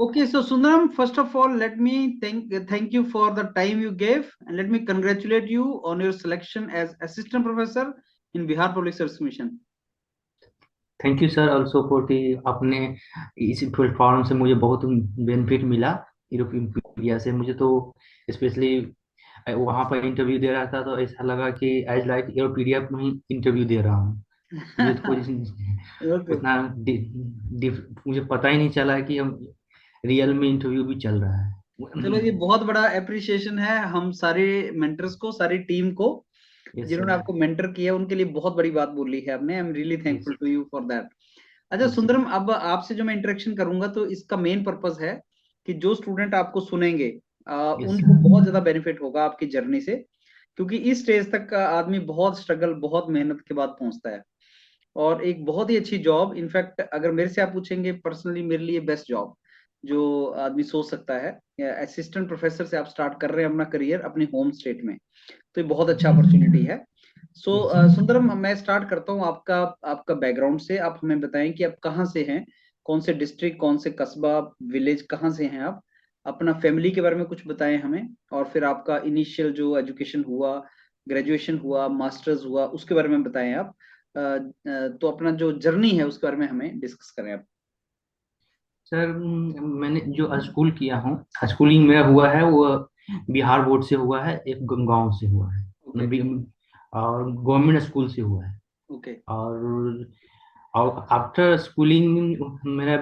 Okay, so Sundaram, first of all, let me thank you for the time you gave, and let me congratulate you on your selection as assistant professor in Bihar Public Service Mission. Thank you sir also for कि आपने इस platform से मुझे बहुत benefit मिला European media से। मुझे तो स्पेशली वहां पर इंटरव्यू दे रहा था तो ऐसा लगा कि एज लाइक यूरोपीडिया में ही इंटरव्यू दे रहा हूँ। मुझे तो कुछ Okay. उतना मुझे पता ही नहीं चला कि हम रियल में इंटरव्यू भी चल रहा चलो, है। ये बहुत बड़ा अप्रिसिएशन है हम सारे मेंटर्स को, सारी टीम को, यस जिन्होंने सर। आपको मेंटर किया, उनके लिए बहुत बड़ी बात बोली है आपने। I am really yes. Thankful to you for that. अच्छा यस सर। सुंदरम, अब आपसे जो मैं इंटरेक्शन करूंगा तो इसका मेन पर्पस है कि जो स्टूडेंट आपको सुनेंगे यस उनको सर। बहुत ज्यादा बेनिफिट होगा आपकी जर्नी से, क्योंकि इस स्टेज तक का आदमी बहुत स्ट्रगल, बहुत मेहनत के बाद पहुंचता है। और एक बहुत ही अच्छी जॉब, इनफैक्ट अगर मेरे से आप पूछेंगे पर्सनली, मेरे लिए बेस्ट जॉब जो आदमी सोच सकता है। असिस्टेंट प्रोफेसर से आप स्टार्ट कर रहे हैं अपना करियर अपने होम स्टेट में, तो ये बहुत अच्छा अपॉर्चुनिटी है। So yes. सुंदरम, मैं स्टार्ट करता हूँ आपका आपका बैकग्राउंड से। आप हमें बताएं कि आप कहाँ से हैं, कौन से डिस्ट्रिक्ट, कौन से कस्बा, विलेज, कहाँ से हैं आप। अपना फैमिली के बारे में कुछ बताएं हमें, और फिर आपका इनिशियल जो एजुकेशन हुआ, ग्रेजुएशन हुआ, मास्टर्स हुआ, उसके बारे में बताएं आप। तो अपना जो जर्नी है उसके बारे में हमें डिस्कस करें आप। सर मैंने जो स्कूल किया हूँ, स्कूलिंग मेरा हुआ है वो बिहार बोर्ड से हुआ है, एक गांव से हुआ है। ओके। और गवर्नमेंट स्कूल से हुआ है। ओके। और आफ्टर स्कूलिंग मेरा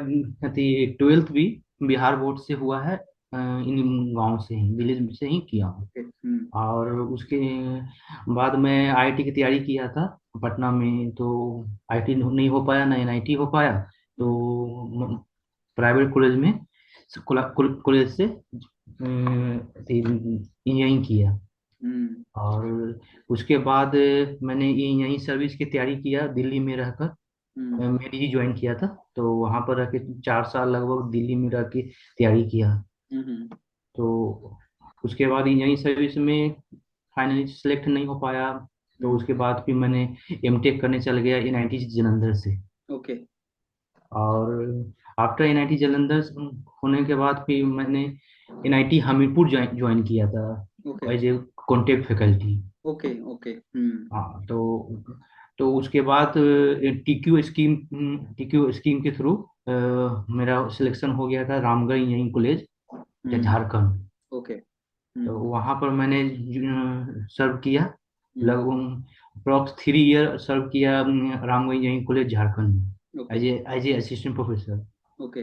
12th भी बिहार बोर्ड से हुआ है। इन गांव से ही, विलेज से ही किया हूँ। ओके। और उसके बाद मैं आईआईटी की तैयारी किया था पटना में, तो आईआईटी नहीं हो पाया, ना एनआईटी हो पाया। हम्म। तो प्राइवेट कॉलेज में कॉलेज से इंजीनियरिंग किया। हम्म। और उसके बाद मैंने यहीं सर्विस की तैयारी किया दिल्ली में रहकर। हम्म। मेरी ज्वाइन किया था, तो वहां पर रह के 4 साल लगभग दिल्ली में रह के तैयारी किया। हम्म। तो उसके बाद इंजीनियरिंग सर्विस में फाइनली सेलेक्ट नहीं हो पाया। तो हम्म। उसके बाद फिर मैंने एमटेक करने चल गया एनआईटी जलंधर से। ओके। और आफ्टर एनआईटी जलंधर होने के बाद फिर मैंने एनआईटी हमीरपुर ज्वाइन किया था okay. As a contact faculty. Okay. Okay. हाँ, तो उसके बाद टीक्यू स्कीम के थ्रू मेरा सिलेक्शन हो गया था Ramgarh engineering college hmm. Jharkhand. Okay. तो वहाँ पर मैंने सर्व किया, हम्म। लगभग अप्रॉक्स 3 ईयर सर्व किया रामगढ़ इंजीनियरिंग कॉलेज झारखंड में okay. As a assistant professor. Okay.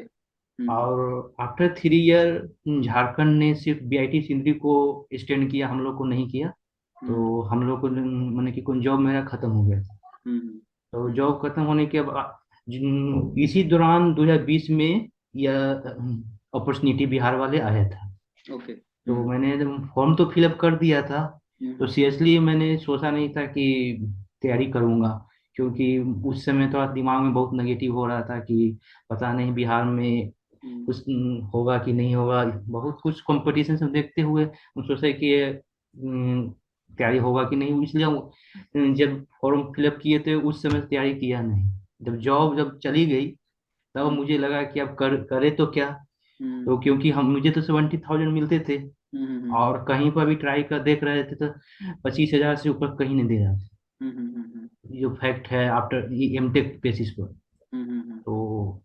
और आफ्टर 3 ईयर झारखंड ने सिर्फ बीआईटी सिंधरी को एक्सटेंड किया, हम लोग को नहीं किया। हम्म। तो हम लोग को मैंने कि कोई जॉब मेरा खत्म हो गया था। हम्म। तो जॉब खत्म होने के बाद इसी दौरान 2020 में यह अपॉर्चुनिटी बिहार वाले आया था। ओके। तो मैंने फॉर्म तो फिलअप कर दिया था। तो हम्म। सीरियसली मैंने सोचा नहीं था कि तैयारी करूंगा, क्योंकि उस समय थोड़ा दिमाग में बहुत नेगेटिव हो रहा था कि पता नहीं बिहार में हम्म। कुछ होगा कि नहीं होगा। बहुत कुछ कंपटीशन से देखते हुए हम सोचे कि तैयारी होगा कि नहीं, इसलिए जब फॉर्म फिलअप किए थे उस समय तैयारी किया नहीं। जब चली गई तब हम्म। मुझे लगा कि अब करे तो क्या। हम्म। तो क्योंकि हम मुझे तो 70,000 मिलते थे, हम्म। और कहीं पर भी ट्राई कर देख रहे थे तो 25,000 से ऊपर कहीं नहीं दे रहा था। हम्म। जो फैक्ट है आफ्टर एमटेक बेसिस पर। हम्म। तो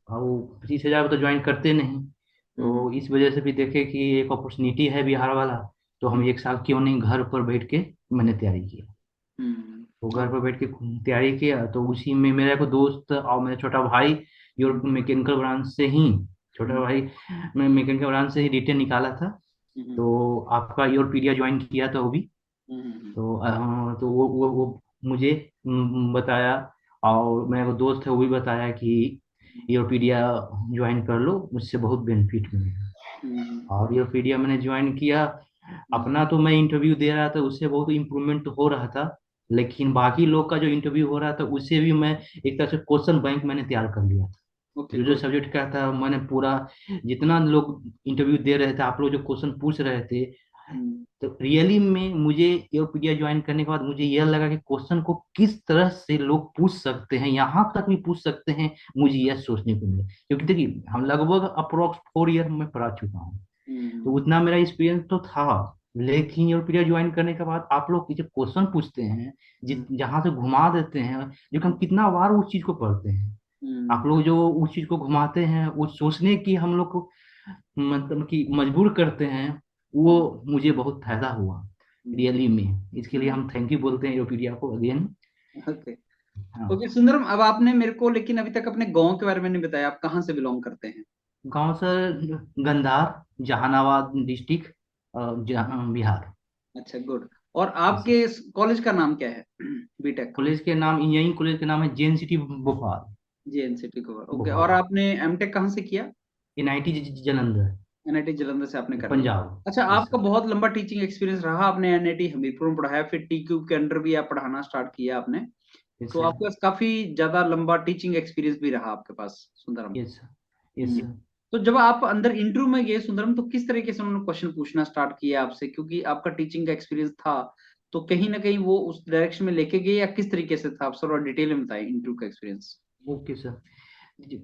अब 25,000 तो ज्वाइन करते नहीं। हम्म। तो इस वजह से भी देखे कि एक अपॉर्चुनिटी है बिहार वाला, तो हम 1 साल क्यों नहीं घर पर बैठ के मैंने तैयारी किया। तो घर पर ओके। बैठ के तैयारी किया, तो उसी में मेरा एक दोस्त और मेरा छोटा भाई जो हम्म। मैकेनिकल ब्रांच से ही, छोटा हम्म। भाई, मैं मैकेनिकल ब्रांच से ही रिटेन निकाला था। हम्म। तो आपका योर पीडिया ज्वाइन किया था वो भी। हम्म। तो वो मुझे बताया, और मेरा वो दोस्त है वो भी बताया कि योरपीडिया ज्वाइन कर लो, उससे बहुत बेनिफिट हम्म। मिलेगा। और योरपीडिया मैंने ज्वाइन किया। हम्म। अपना तो मैं इंटरव्यू दे रहा था, उससे बहुत इम्प्रूवमेंट हो रहा था। लेकिन बाकी लोग का जो इंटरव्यू हो रहा था उससे भी मैं एक तरह से क्वेश्चन बैंक मैंने तैयार कर लिया था। ओके, जो जो गुड। सब्जेक्ट का था मैंने पूरा, जितना लोग इंटरव्यू दे रहे थे, आप लोग जो क्वेश्चन पूछ रहे थे, तो रियली में मुझे योपीडिया ज्वाइन करने के बाद मुझे यह लगा कि क्वेश्चन को किस तरह से लोग पूछ सकते हैं, यहाँ तक भी पूछ सकते हैं, मुझे यह सोचने को मिला। क्योंकि देखिए हम लगभग अप्रोक्स 4 ईयर में पढ़ा चुका हूँ, तो हम्म उतना मेरा एक्सपीरियंस तो था। लेकिन योपीडिया ज्वाइन करने के बाद आप लोग जो क्वेश्चन पूछते हैं, हम्म जहाँ से घुमा देते हैं, जो कि हम कितना बार उस चीज को पढ़ते हैं, आप हम्म लोग जो उस चीज को घुमाते हैं, वो सोचने की हम लोग को मतलब कि मजबूर करते हैं, वो हम्म मुझे बहुत फायदा हुआ हम्म रियली में। इसके लिए हम्म, हम थैंक यू बोलते हैं योपीडिया को अगेन। ओके। हाँ। ओके सुंदरम, अब आपने मेरे को लेकिन अभी तक अपने गांव के बारे में नहीं बताया, आप कहाँ से बिलोंग करते हैं? गांव सर गंधार, जहानाबाद डिस्ट्रिक्ट, बिहार। अच्छा, गुड। और Yes, sir। आपके कॉलेज का नाम क्या है? बीटेक? कॉलेज के नाम, इंजीनियरिंग कॉलेज के नाम है जेन सिटी भोपाल। जेएनसीटी को? ओके। और भोपाल। आपने एमटेक कहाँ से किया? एनआईटी जालंधर, एनआईटी जालंधर से आपने कर लिया? पंजाब। अच्छा, यस आपका सर। बहुत लंबा टीचिंग एक्सपीरियंस रहा, आपने एनआईटी हमीरपुर में पढ़ाया, फिर टीक्यू के अंडर भी आप पढ़ाना स्टार्ट किया आपने, यस तो सर। आपके पास काफी ज्यादा लंबा टीचिंग एक्सपीरियंस भी रहा आपके पास, Sundaram. Yes sir. Yes hmm. Sir. तो जब आप अंदर इंटरव्यू में गए सुंदरम, तो किस तरीके से उन्होंने क्वेश्चन पूछना स्टार्ट किया आपसे, क्योंकि आपका टीचिंग का एक्सपीरियंस था, तो कहीं ना कहीं वो उस डायरेक्शन में लेके गए, या किस तरीके से था? आप थोड़ा डिटेल में बताएं इंटरव्यू का एक्सपीरियंस। Okay sir. जी,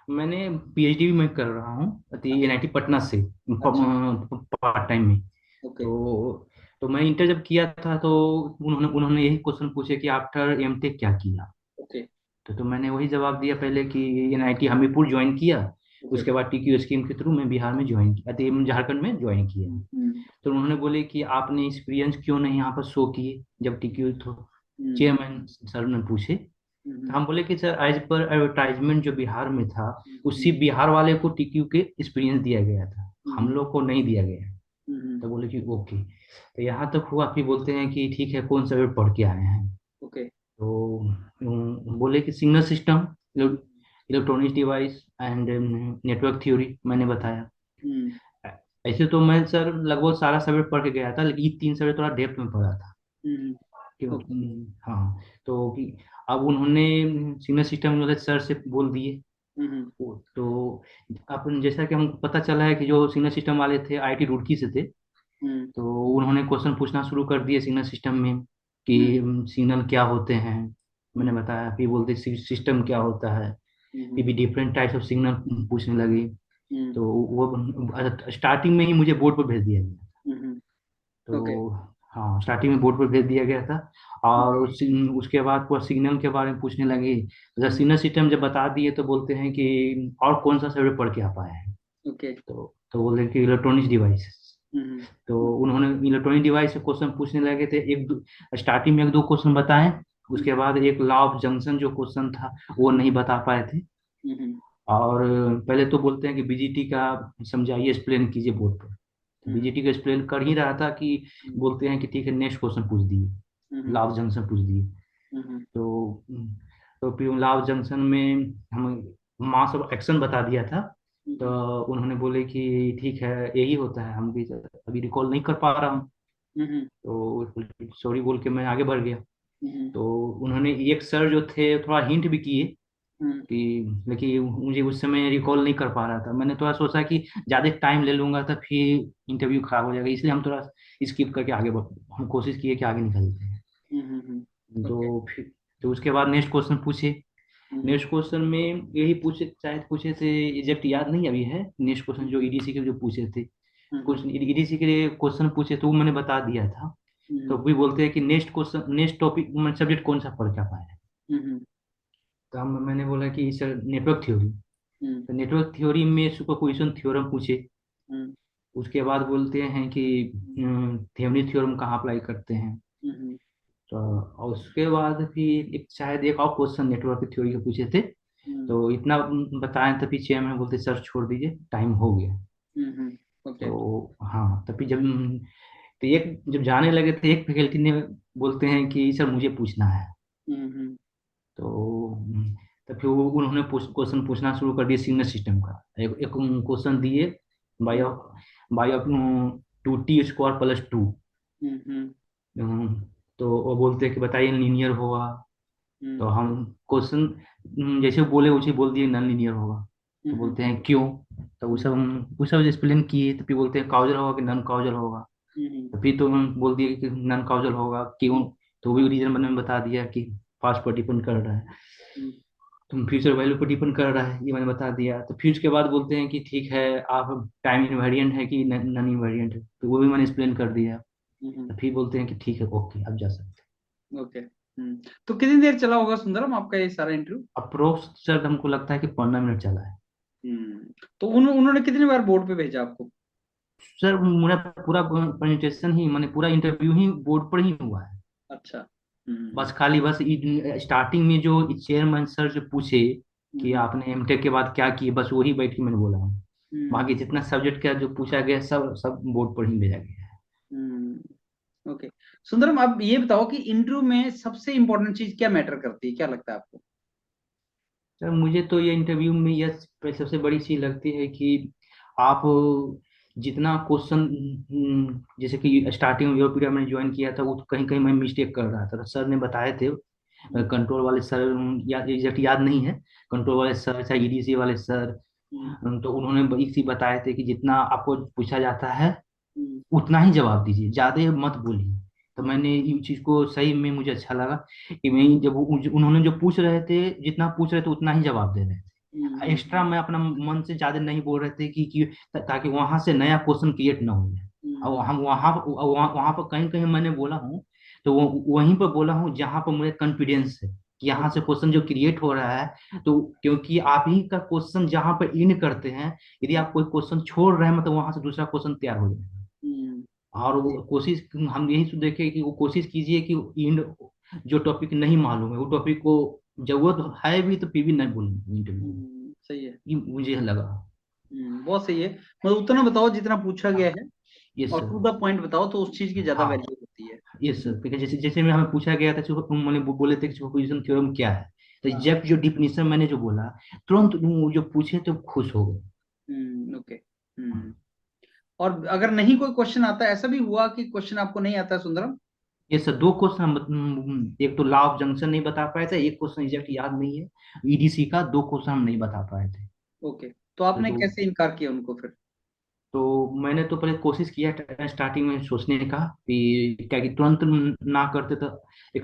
मैंने पीएचडी भी मैं कर रहा हूँ अच्छा। एनआईटी पटना से, अच्छा। पार्ट टाइम में। ओके। तो मैं इंटर जब किया था, तो उन्होंने उन्होंने यही क्वेश्चन पूछे कि आफ्टर एमटेक क्या किया। ओके। तो मैंने वही जवाब दिया पहले कि एनआईटी हमीरपुर ज्वाइन किया, ओके। उसके बाद टीक्यू स्कीम के थ्रू मैं बिहार में ज्वाइन किया, झारखंड में ज्वाइन किया। हम्म तो उन्होंने बोले कि आपने एक्सपीरियंस क्यों नहीं यहाँ पर शो किए जब टीक्यू तो हम्म चेयरमैन सर ने पूछे। तो हम्म हम बोले कि सर एज पर एडवर्टाइजमेंट जो बिहार में था, उसी हम्म बिहार वाले को टीक्यू के एक्सपीरियंस दिया गया था, हम हम्म लोग को नहीं दिया गया। हम्म, तो बोले कि ओके। तो यहाँ तक हुआ, फिर बोलते हैं कि ठीक है कौन सा पेपर पढ़ के आए हैं। ओके। तो बोले कि signal system, electronic device and network theory मैंने बताया। हम्म ऐसे तो मैं सर लगभग सारा सब्जेक्ट पढ़ के गया था, लेकिन ये 3 सब्जेक्ट थोड़ा डेप्थ में पढ़ा था। हम्म, क्यों? ओके। हाँ। तो अब उन्होंने सिग्नल सिस्टम वाले सर से बोल दिए। हम्म तो अपन जैसा कि हमको पता चला है कि जो सिग्नल सिस्टम वाले थे आईआईटी रुड़की से थे, हम्म तो उन्होंने क्वेश्चन पूछना शुरू कर दिए सिग्नल सिस्टम में कि हम्म सिग्नल क्या होते हैं। मैंने हम्म बताया, फिर बोलते सिस्टम क्या होता है। फिर हम्म भी डिफरेंट टाइप्स ऑफ सिग्नल पूछने लगे। हम्म तो वो स्टार्टिंग में ही मुझे बोर्ड पर भेज दिया गया। ओके। तो हाँ, स्टार्टिंग में बोर्ड पर भेज दिया गया था। और उसके बाद पूरा सिग्नल के बारे में पूछने लगे। जब हम्म, सिग्नल सिस्टम जब बता दिए, तो बोलते हैं कि और कौन सा सब्जेक्ट पढ़ के आ पाए हैं। ओके। तो बोले कि इलेक्ट्रॉनिक्स डिवाइस। तो ओके। उन्होंने इलेक्ट्रॉनिक डिवाइस से क्वेश्चन पूछने लगे थे, स्टार्टिंग में एक दो क्वेश्चन बताए। उसके बाद एक लॉ ऑफ जंक्शन जो क्वेश्चन था, वो नहीं बता पाए थे। हम्म और पहले तो बोलते हैं कि बीजीटी का समझाइए, एक्सप्लेन कीजिए बोर्ड पर। तो हम्म बीजीटी का एक्सप्लेन कर ही रहा था कि बोलते हैं कि ठीक है नेक्स्ट क्वेश्चन पूछ दिए, हम्म लॉ ऑफ जंक्शन पूछ दिए। हम्म तो फिर लॉ ऑफ जंक्शन में हम मास ऑफ एक्शन बता दिया था। तो उन्होंने बोले कि ठीक है यही होता है, हम भी अभी रिकॉल नहीं कर पा रहा हूँ। हम्म तो सॉरी बोल के मैं आगे बढ़ गया। हम्म तो उन्होंने एक सर जो थे थोड़ा हिंट भी किए हम्म कि, लेकिन मुझे उस समय रिकॉल नहीं कर पा रहा था। मैंने थोड़ा सोचा कि ज़्यादा टाइम ले लूंगा तो फिर इंटरव्यू खराब हो जाएगा, इसलिए हम थोड़ा स्किप करके हम कोशिश किए कि आगे निकलते हैं। ओके। तो फिर तो उसके बाद नेक्स्ट क्वेश्चन पूछे। हम्म नेक्स्ट क्वेश्चन में यही पूछे, शायद पूछे थे, एग्जैक्ट याद नहीं अभी है। नेक्स्ट क्वेश्चन जो ईडीसी के जो पूछे थे, कुछ हम्म ईडीसी के क्वेश्चन पूछे, तो वो मैंने बता दिया था। तो हम्म भी बोलते हैं कि next question, next topic subject कौन सा पढ़ क्या पाया। हम्म तो मैंने बोला कि सर नेटवर्क थ्योरी। हम्म तो नेटवर्क थ्योरी में सुपरपोजिशन थ्योरम पूछे। हम्म उसके बाद बोलते हैं कि थेवेनिन थ्योरम कहाँ अप्लाई करते हैं। हम्म तो और उसके बाद फिर शायद एक और क्वेश्चन नेटवर्क थ्योरी के पूछे थे। हम्म तो इतना बताएं, तभी चेयरमैन बोलते सर छोड़ दीजिए, टाइम हो गया। ओके। तो हाँ, तभी जब तो एक जब जाने लगे थे, एक फैकल्टी ने बोलते हैं कि सर मुझे पूछना है। हम्म तो तब फिर उन्होंने क्वेश्चन पूछना शुरू कर दिया सिग्नल सिस्टम का। एक क्वेश्चन दिए, बायो बायो 2t² + 2। हम्म तो वो बोलते हैं कि बताइए लीनियर होगा। तो हम्म हम क्वेश्चन जैसे बोले वैसे बोल दिए नॉन लीनियर होगा। तो हम्म बोलते हैं क्यों। तो वो सब एक्सप्लेन किए। तो फिर बोलते हैं काउजल होगा कि नॉन काउजल होगा। तो फिर तो उन्होंने बोल दिया कि नॉन काउजल होगा, क्यों? तो भी रीजन मैंने बता दिया कि पास्ट पर डिपेंड कर रहा है, हम्म, तुम फ्यूचर वैल्यू पर डिपेंड कर रहा है, ये मैंने बता दिया। तो फिर उसके बाद बोलते हैं कि ठीक है, आप टाइम इनवेरिएंट है कि नॉन इनवेरिएंट है, तो वो भी मैंने एक्सप्लेन कर दिया। हम्म, तो फिर बोलते हैं कि ठीक है, ओके, आप जा सकते ओके। तो कितनी देर चला होगा सुंदरम आपका ये सारा इंटरव्यू? हैं। अप्रोक्स सर हमको लगता है कि 15 मिनट चला है। तो उन्होंने कितनी बार बोर्ड पे भेजा आपको? सर मेरा पूरा प्रेजेंटेशन ही, मैंने पूरा इंटरव्यू ही बोर्ड पर ही हुआ है। अच्छा। हम्म, बस खाली बस स्टार्टिंग में जो चेयरमैन सर जो पूछे कि हम्म, आपने एमटेक के बाद क्या किए, बस वही बैठ के मैंने बोला हूँ। हम्म, बाकी जितना सब्जेक्ट का जो पूछा गया सब सब बोर्ड पर ही भेजा गया है। ओके। सुंदरम, आप ये बताओ कि इंटरव्यू में सबसे इंपॉर्टेंट चीज क्या मैटर करती है, क्या लगता है आपको? सर मुझे तो ये इंटरव्यू में यह सबसे बड़ी चीज लगती है कि आप जितना क्वेश्चन, जैसे कि स्टार्टिंग में जो पीरियड मैंने ज्वाइन किया था, वो तो कहीं कहीं मैं मिस्टेक कर रहा था, तो सर ने बताए थे, हम्म, कंट्रोल वाले सर, याद एग्जैक्ट याद नहीं है, कंट्रोल वाले सर चाहे ईडीसी वाले सर, हम्म, तो उन्होंने एक चीज बताए थे कि जितना आपको पूछा जाता है हम्म, उतना ही जवाब दीजिए, ज्यादा मत बोलिए। तो हम्म, मैंने इस चीज को सही में मुझे अच्छा लगा कि मैं जब उन्होंने जो पूछ रहे थे, जितना पूछ रहे थे उतना ही जवाब दे रहे थे, एक्स्ट्रा मैं अपना मन से ज्यादा नहीं बोल रहे थे कि ताकि वहां से नया क्वेश्चन क्रिएट ना हो जाए। और हम वहां पर कहीं कहीं मैंने बोला हूँ, तो वहीं पर बोला हूँ जहां पर मुझे कॉन्फिडेंस है कि यहाँ से क्वेश्चन जो क्रिएट हो रहा है, तो क्योंकि आप ही का क्वेश्चन जहां पर इन करते हैं, यदि आप कोई क्वेश्चन छोड़ रहे हैं मतलब वहां से दूसरा क्वेश्चन तैयार हो जाएगा। हम्म, और वो कोशिश, हम यही तो देखें कि वो कोशिश कीजिए कि इन जो टॉपिक नहीं मालूम है वो टॉपिक को, जरूरत है भी तो फिर भी नहीं बोलेंगे इंटरव्यू में, सही है। ये मुझे लगा। बहुत सही है। मतलब उतना बताओ जितना पूछा गया है, यस और सर। टू द पॉइंट बताओ, तो उस चीज की ज्यादा हाँ। वैल्यू होती है। यस सर, क्योंकि जैसे जैसे मैं हमें पूछा गया था मैंने बोले थे कि सुपरपोजिशन थ्योरम क्या है, तो हाँ। जब जो डिफिनेशन मैंने जो बोला, तुरंत वो जो पूछे तो खुश हो गए। ओके। और अगर नहीं कोई क्वेश्चन आता, ऐसा भी हुआ कि क्वेश्चन आपको नहीं आता है सुंदरम? ये सर दो क्वेश्चन हम एक तो लॉ ऑफ जंक्शन नहीं बता पाए थे, एक क्वेश्चन एग्जैक्ट याद नहीं है, ईडीसी का दो क्वेश्चन हम नहीं बता पाए थे। ओके। तो तो आपने दो, कैसे इनकार किया उनको फिर? तो मैंने तो पहले कोशिश किया स्टार्टिंग में सोचने का कि क्या कि तुरंत ना करते तो एक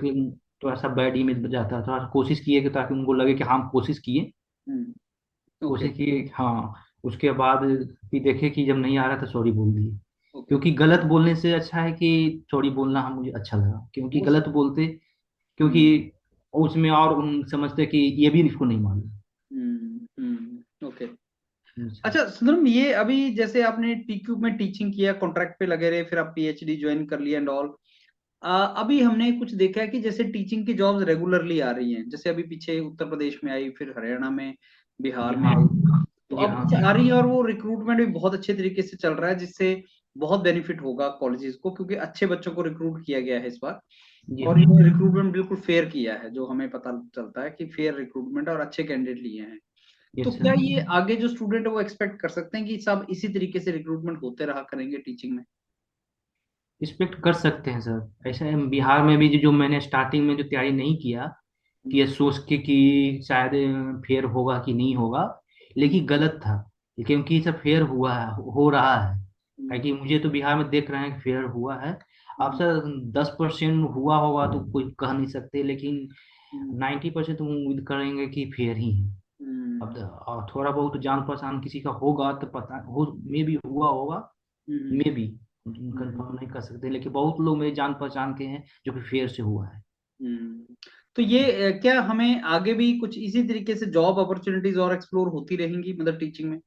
थोड़ा सा बैड इमेज बन जाता, थोड़ा सा कोशिश किए कि ताकि उनको लगे कि हाँ हम कोशिश किए, ओके। कोशिश किए हाँ। उसके बाद भी देखे कि जब नहीं आ रहा था सॉरी बोल दिए, ओके। क्योंकि गलत बोलने से अच्छा है कि सॉरी बोलना हम मुझे अच्छा लगा, क्योंकि वो गलत बोलते, क्योंकि हम्म, उसमें और समझते कि ये भी इसको नहीं मालूम। ओके। अच्छा। अच्छा सुंदरम, ये अभी जैसे आपने टीक्यू में टीचिंग किया, कॉन्ट्रैक्ट पे लगे रहे, फिर आप पीएचडी ज्वाइन कर लिया एंड ऑल। अभी हमने कुछ देखा है कि जैसे टीचिंग की जॉब्स रेगुलरली आ रही हैं, जैसे अभी पीछे उत्तर प्रदेश में आई, फिर हरियाणा में, बिहार जी में हाँ। आई। तो जी अब हाँ। कुछ आ रही है, और वो रिक्रूटमेंट भी बहुत अच्छे तरीके से चल रहा है, जिससे बहुत बेनिफिट होगा कॉलेजेस को, क्योंकि अच्छे बच्चों को रिक्रूट किया गया है इस बार। जी और हाँ। ये रिक्रूटमेंट बिल्कुल फेयर किया है, जो हमें पता चलता है कि फेयर रिक्रूटमेंट और अच्छे कैंडिडेट लिए हैं। तो यस क्या सर। ये आगे जो स्टूडेंट है वो एक्सपेक्ट कर सकते हैं कि सब इसी तरीके से रिक्रूटमेंट होते रहा करेंगे टीचिंग में? रिस्पेक्ट कर सकते हैं सर, ऐसा है बिहार में भी जो मैंने स्टार्टिंग में जो तैयारी नहीं किया कि ये सोच के कि शायद फेयर होगा कि नहीं होगा, लेकिन गलत था, क्योंकि सब फेयर हुआ है, हो रहा है। क्योंकि मुझे तो बिहार में देख रहे हैं कि फेयर हुआ है। अब सर 10% हुआ होगा तो कोई कह नहीं सकते, लेकिन 90% तो उम्मीद करेंगे कि फेयर ही है। अब और थोड़ा बहुत जान पहचान किसी का होगा तो पता हो, मे भी हुआ होगा, मे भी कंफर्म नहीं कर सकते, लेकिन बहुत लोग मेरे जान पहचान के हैं जो कि फेयर से हुआ है। तो ये क्या हमें आगे भी कुछ इसी तरीके से जॉब अपॉर्चुनिटीज और एक्सप्लोर होती रहेंगी, मतलब टीचिंग में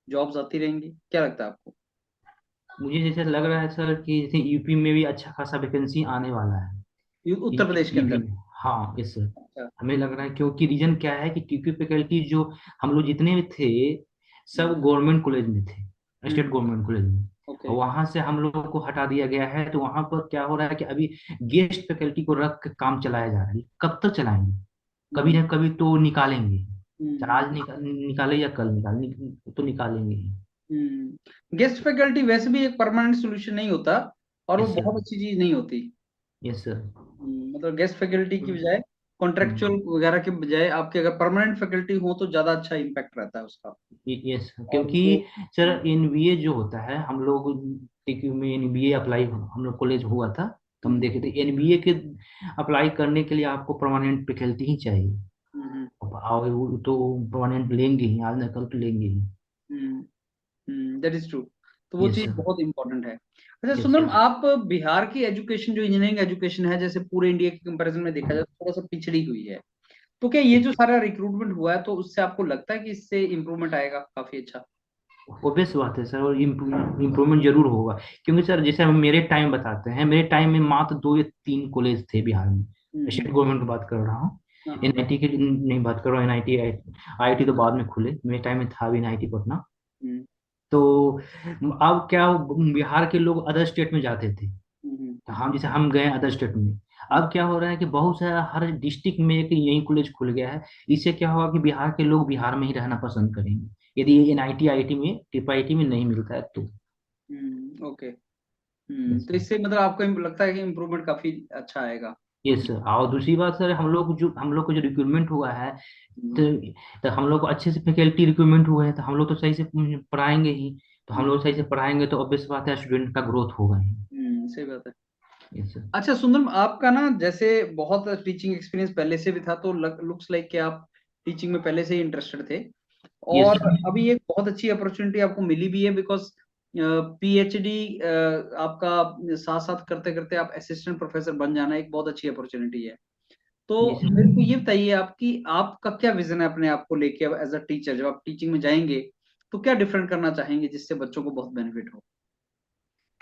जॉब्स आती रहेंगी, क्या लगता है आपको? मुझे जैसे लग रहा है सर कि जैसे यूपी में भी अच्छा खासा वैकेंसी आने वाला है। उत्तर प्रदेश के यूपी अंदर? में, हाँ यस सर। अच्छा। हमें लग रहा है क्योंकि रीजन क्या है कि टीपी फैकल्टी जो हम लोग जितने भी थे हम्म, सब गवर्नमेंट कॉलेज में थे, स्टेट हम्म, गवर्नमेंट कॉलेज में। ओके। और वहां से हम लोगों को हटा दिया गया है, तो वहां पर क्या हो रहा है कि अभी गेस्ट फैकल्टी को रख के काम चलाया जा रहा है, कब तक चलाएंगे? कभी हम्म, ना कभी तो निकालेंगे, चाहे हम्म, आज निकाले या कल निकाले, तो निकालेंगे ही। गेस्ट फैकल्टी वैसे भी एक परमानेंट सोल्यूशन नहीं होता, और वो यस सर। बहुत अच्छी चीज नहीं होती। Yes sir. मतलब गेस्ट फैकल्टी की बजाय, कॉन्ट्रेक्चुअल वगैरह के बजाय, आपके अगर परमानेंट फैकल्टी हो तो ज्यादा अच्छा इम्पैक्ट रहता है उसका। यस, और क्योंकि वो सर एनवीए जो होता है हम लोग में एनबीए अप्लाई हम लोग कॉलेज हुआ था, तो हम हम्म, देखे थे एनबीए के अप्लाई करने के लिए आपको परमानेंट फैकल्टी ही चाहिए। हम्म, अब आओ वो तो परमानेंट लेंगे ही, आज न कल तो लेंगे ही। That is true. तो वो यस चीज सर। बहुत इंपॉर्टेंट है। अच्छा यस सुंदरम, सर। आप बिहार की एजुकेशन, जो इंजीनियरिंग एजुकेशन है, जैसे पूरे इंडिया के कंपैरिजन में देखा जाए तो थोड़ा सा पिछड़ी हुई है, तो क्या ये जो सारा रिक्रूटमेंट हुआ है तो उससे आपको लगता है कि इससे इम्प्रूवमेंट आएगा काफी अच्छा? ओबियस बात है सर, और इम्प्रूवमेंट जरूर होगा। क्योंकि सर जैसे हम मेरे टाइम बताते हैं, मेरे टाइम में मात्र 2 या 3 कॉलेज थे बिहार में। हम्म। स्टेट गवर्नमेंट की बात कर रहा हूँ, हाँ हाँ। एनआईटी की नहीं बात कर रहा हूँ। एनआईटी आईआईटी तो बाद में खुले, मेरे टाइम में था भी एनआईटी पटना। हम्म तो अब क्या, बिहार के लोग अदर स्टेट में जाते थे, हम्म तो हम जैसे हम गए अदर स्टेट में। हम्म अब क्या हो रहा है कि बहुत सारा हर डिस्ट्रिक्ट में एक यही कॉलेज खुल गया है। इससे क्या होगा कि बिहार के लोग बिहार में ही रहना पसंद करेंगे, यदि एनआईटी आईआईटी में ट्रिपल आईटी में नहीं मिलता है तो। ओके। यस तो सर। इससे मतलब आपको लगता है कि इम्प्रूवमेंट काफी अच्छा आएगा? Yes sir. और दूसरी बात सर, हम लोग को जो रिक्रूटमेंट हुआ है, हम्म तो, तो हम लोग को अच्छे से फैकल्टी रिक्रूटमेंट हुआ है, तो हम लोग तो सही से पढ़ाएंगे ही। तो हम हम्म लोग सही से पढ़ाएंगे तो ऑब्वियस बात है स्टूडेंट का ग्रोथ होगा ही। सही बात है। Yes sir. अच्छा सुंदरम, आपका ना जैसे बहुत टीचिंग एक्सपीरियंस पहले से भी था, तो लुक्स लाइक कि आप टीचिंग में पहले से ही इंटरेस्टेड थे, यस और सर। अभी एक बहुत अच्छी अपॉर्चुनिटी आपको मिली भी है, बिकॉज पीएचडी आपका साथ साथ करते करते आप असिस्टेंट प्रोफेसर बन जाना एक बहुत अच्छी अपॉर्चुनिटी है। तो जी सर। मेरे को ये बताइए, आपकी आपका क्या विजन है अपने आप को लेके, अब एज अ टीचर जब आप टीचिंग में जाएंगे तो क्या डिफरेंट करना चाहेंगे जिससे बच्चों को बहुत बेनिफिट हो?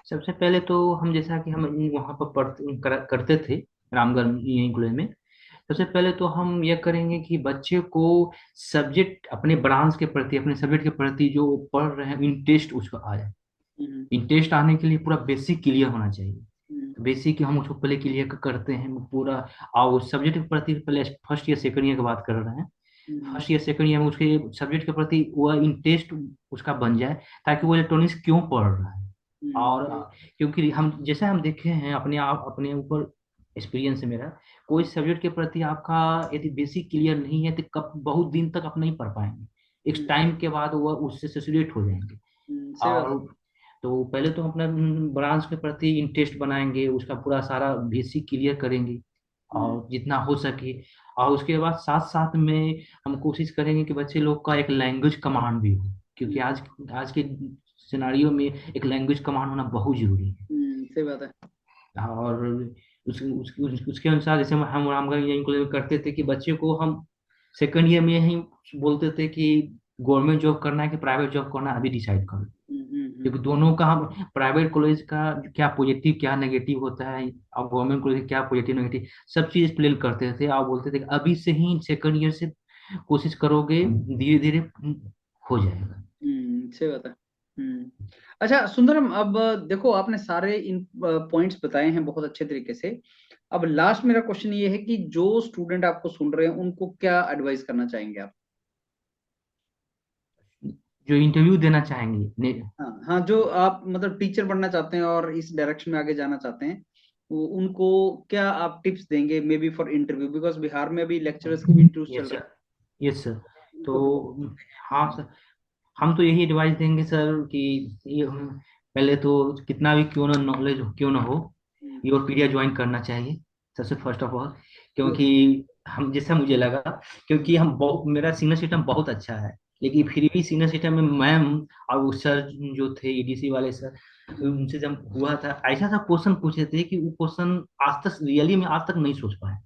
सबसे पहले तो हम जैसा कि हम वहाँ पर करते थे रामगढ़ इंजीनियरिंग कॉलेज में। सबसे पहले तो हम यह करेंगे कि बच्चे को सब्जेक्ट, अपने ब्रांच के प्रति, अपने सब्जेक्ट के प्रति जो पढ़ रहे हैं इंटरेस्ट उसको आ जाए। हम्म इंटरेस्ट आने के लिए पूरा बेसिक क्लियर होना चाहिए। हम्म बेसिक हम उसको पहले क्लियर करते हैं पूरा। और सब्जेक्ट के प्रति पहले फर्स्ट ईयर सेकंड ईयर की बात कर रहे हैं। हम्म फर्स्ट ईयर सेकंड ईयर में उसके सब्जेक्ट के प्रति वह इंटरेस्ट उसका बन जाए, ताकि वो इलेक्ट्रॉनिक्स क्यों पढ़ रहा है। और हम्म क्योंकि हम जैसे हम देखे हैं अपने आप, अपने ऊपर एक्सपीरियंस है मेरा, कोई सब्जेक्ट के प्रति आपका यदि बेसिक क्लियर नहीं है तो कब बहुत दिन तक आप नहीं पढ़ पाएंगे। एक हम्म टाइम के बाद वह उससे सेचुरेट हो जाएंगे। सही बात है। और तो पहले तो अपना ब्रांच के प्रति इंटरेस्ट बनाएंगे, उसका पूरा सारा बेसिक क्लियर करेंगे हम्म और जितना हो सके। और उसके बाद साथ साथ में हम कोशिश करेंगे कि बच्चे लोग का एक लैंग्वेज कमांड भी हो, क्योंकि हम्म आज आज के सिनारियो में एक लैंग्वेज कमांड होना बहुत जरूरी है। सही बात है। और उसके अनुसार जैसे हम रामगढ़ इंजीनियरिंग कॉलेज में करते थे कि बच्चे को हम सेकंड ईयर में ही बोलते थे कि गवर्नमेंट जॉब करना है कि प्राइवेट जॉब करना है, अभी डिसाइड करो। क्योंकि दोनों का हम, प्राइवेट कॉलेज का क्या पॉजिटिव क्या नेगेटिव होता है और गवर्नमेंट कॉलेज का क्या पॉजिटिव नेगेटिव, सब चीज एक्सप्लेन करते थे और बोलते थे कि अभी से ही सेकंड ईयर से कोशिश करोगे, धीरे धीरे हो जाएगा। सही बात है। अच्छा सुंदरम, अब देखो आपने सारे इन पॉइंट्स बताए हैं बहुत अच्छे तरीके से। अब लास्ट मेरा क्वेश्चन ये है कि जो स्टूडेंट आपको सुन रहे हैं उनको क्या एडवाइस करना चाहेंगे आप? जो इंटरव्यू देना चाहेंगे हाँ हाँ, जो आप मतलब टीचर बनना चाहते हैं और इस डायरेक्शन में आगे जाना चाहते हैं, वो उनको क्या आप टिप्स देंगे, may be for interview, because Bihar में अभी लेक्चरर्स की भी इंटरव्यूज चल यस रहे सर। Yes sir. हैं, तो उनको क्या? हाँ सर, हम तो यही एडवाइस देंगे सर कि ये पहले तो कितना भी क्यों ना नॉलेज क्यों ना हो, योरपीडिया ज्वाइन करना चाहिए सबसे फर्स्ट ऑफ ऑल। क्योंकि हम, जैसा मुझे लगा, क्योंकि हम बहुत, मेरा सिग्नल सिस्टम बहुत अच्छा है, लेकिन फिर भी सिग्नल सिस्टम में मैम और वो सर जो थे ईडीसी वाले सर, उनसे जब हुआ था ऐसा सा क्वेश्चन पूछे थे कि वो क्वेश्चन आज तक रियली में आज तक नहीं सोच पाए।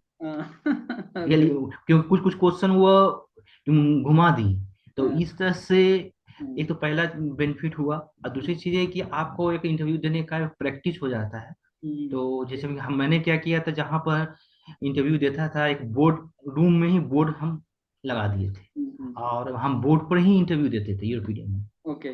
Really, okay. क्योंकि कुछ कुछ क्वेश्चन वो घुमा दी। तो इस तरह से एक तो पहला बेनिफिट हुआ, और दूसरी चीज है कि आपको एक इंटरव्यू देने का प्रैक्टिस हो जाता है। तो जैसे मैंने क्या किया था, जहाँ पर इंटरव्यू देता था एक बोर्ड, रूम में ही बोर्ड हम लगा दिए थे, और हम बोर्ड पर ही इंटरव्यू देते थे यूरोपीडियम में। ओके।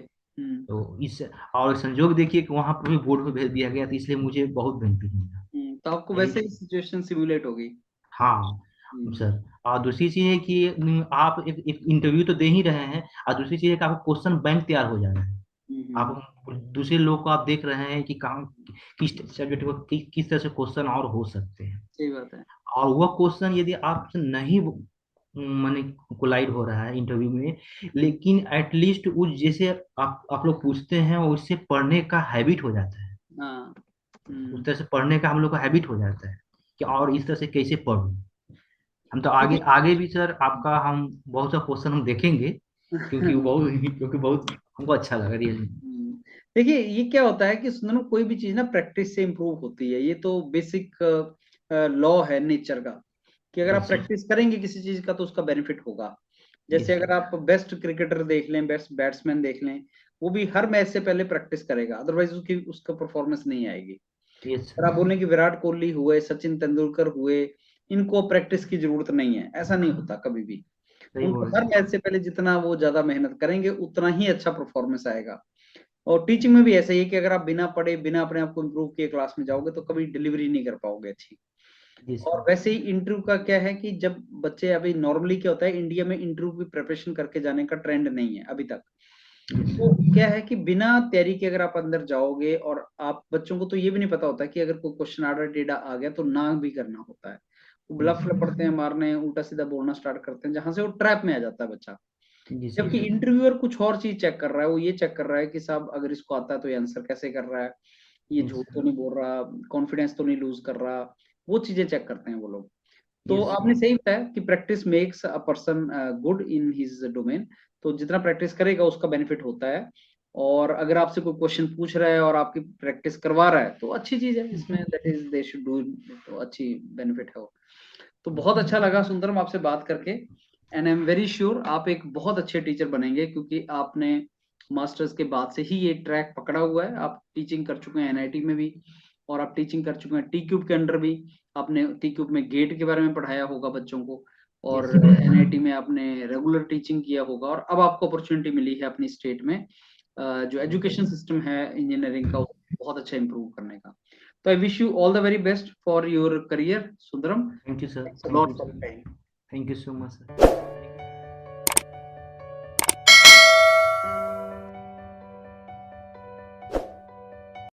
तो इस, और संजोग देखिए कि वहां पर भी बोर्ड में भेज दिया गया था, इसलिए मुझे बहुत बेनिफिट मिला। तो आपको यही। वैसे ही सिचुएशन सिमुलेट हो गई। हाँ हम्म सर। और दूसरी चीज है कि आप एक इंटरव्यू तो दे ही रहे हैं, और दूसरी चीज है कि आपका क्वेश्चन बैंक तैयार हो जा रहा है। हम्म आप दूसरे लोग को आप देख रहे हैं कि कहाँ, किस सब्जेक्ट को किस तरह से क्वेश्चन और हो सकते हैं। सही बात है। और वह क्वेश्चन यदि आपसे नहीं माने कोलाइड हो रहा है इंटरव्यू में, लेकिन एटलीस्ट उस जैसे आप लोग पूछते हैं उससे पढ़ने का हैबिट हो जाता है। हाँ। उस तरह से पढ़ने का हम लोग का हैबिट हो जाता है कि और इस तरह से कैसे पढूं। हम तो आगे देखिए। आगे भी सर आपका हम बहुत सा क्वेश्चन हम देखेंगे, क्योंकि वो बहुत क्योंकि बहुत हमको अच्छा लगा रियली। देखिए, ये क्या होता है कि सुनो, कोई भी चीज ना प्रैक्टिस से इम्प्रूव होती है। ये तो बेसिक लॉ है नेचर का, कि अगर आप यस प्रैक्टिस करेंगे किसी चीज का तो उसका बेनिफिट होगा। जैसे यस अगर आप बेस्ट क्रिकेटर देख लें, बेस्ट बैट्समैन देख लें, वो भी हर मैच से पहले प्रैक्टिस करेगा, अदरवाइज उसकी उसका परफॉर्मेंस नहीं आएगी। यस। अगर आप बोलें कि विराट कोहली हुए, सचिन तेंदुलकर हुए, इनको प्रैक्टिस की जरूरत नहीं है, ऐसा नहीं होता कभी भी। सही उनको बोल हर रहे मैच से पहले जितना वो ज्यादा मेहनत करेंगे उतना ही अच्छा परफॉर्मेंस आएगा। और टीचिंग में भी ऐसा ही है कि अगर आप बिना पढ़े, बिना अपने आप को इम्प्रूव किए क्लास में जाओगे तो कभी डिलीवरी नहीं कर पाओगे अच्छी। जी और सर। वैसे ही इंटरव्यू का क्या है कि जब बच्चे, अभी नॉर्मली क्या होता है, इंडिया में इंटरव्यू की प्रिपरेशन करके जाने का ट्रेंड नहीं है अभी तक। यस तो क्या है कि बिना तैयारी के अगर आप अंदर जाओगे, और आप बच्चों को तो ये भी नहीं पता होता कि अगर कोई क्वेश्चन आर्डर टेढ़ा आ गया तो ना भी करना होता है। वो ब्लफ यस पढ़ते हैं, मारने उल्टा सीधा बोलना स्टार्ट करते हैं, जहां से वो ट्रैप में आ जाता है बच्चा। जी जबकि सर। इंटरव्यूअर कुछ और चीज चेक कर रहा है। वो ये चेक कर रहा है कि साहब अगर इसको आता है तो ये आंसर कैसे कर रहा है, ये यस झूठ तो सर। नहीं बोल रहा, कॉन्फिडेंस तो नहीं लूज कर रहा। वो चीजें चेक करते हैं वो लोग। तो यस आपने सही बताया कि practice makes a person good in his domain. तो जितना प्रैक्टिस करेगा उसका बेनिफिट होता है। और अगर आपसे कोई क्वेश्चन पूछ रहा है और आपकी प्रैक्टिस करवा रहा है तो अच्छी चीज है, इसमें that is they should do, तो अच्छी बेनिफिट है वो। तो बहुत अच्छा लगा सुंदरम आपसे बात करके। And I am very sure आप एक बहुत अच्छे टीचर बनेंगे, क्योंकि आपने मास्टर्स के बाद से ही ये ट्रैक पकड़ा हुआ है। आप टीचिंग कर चुके हैं एनआईटी में भी, और आप टीचिंग कर चुके हैं टी क्यूब के अंडर भी। आपने टी क्यूब में गेट के बारे में पढ़ाया होगा बच्चों को, और यस एनआईटी में आपने रेगुलर टीचिंग किया होगा, और अब आपको अपॉर्चुनिटी मिली है अपनी स्टेट में जो एजुकेशन सिस्टम है इंजीनियरिंग का, उसको बहुत अच्छा इंप्रूव करने का। तो I wish you all the very best for your career Sundaram. Thank you sir. Thanks a thank lot you for sir. your time. Thank you so much sir.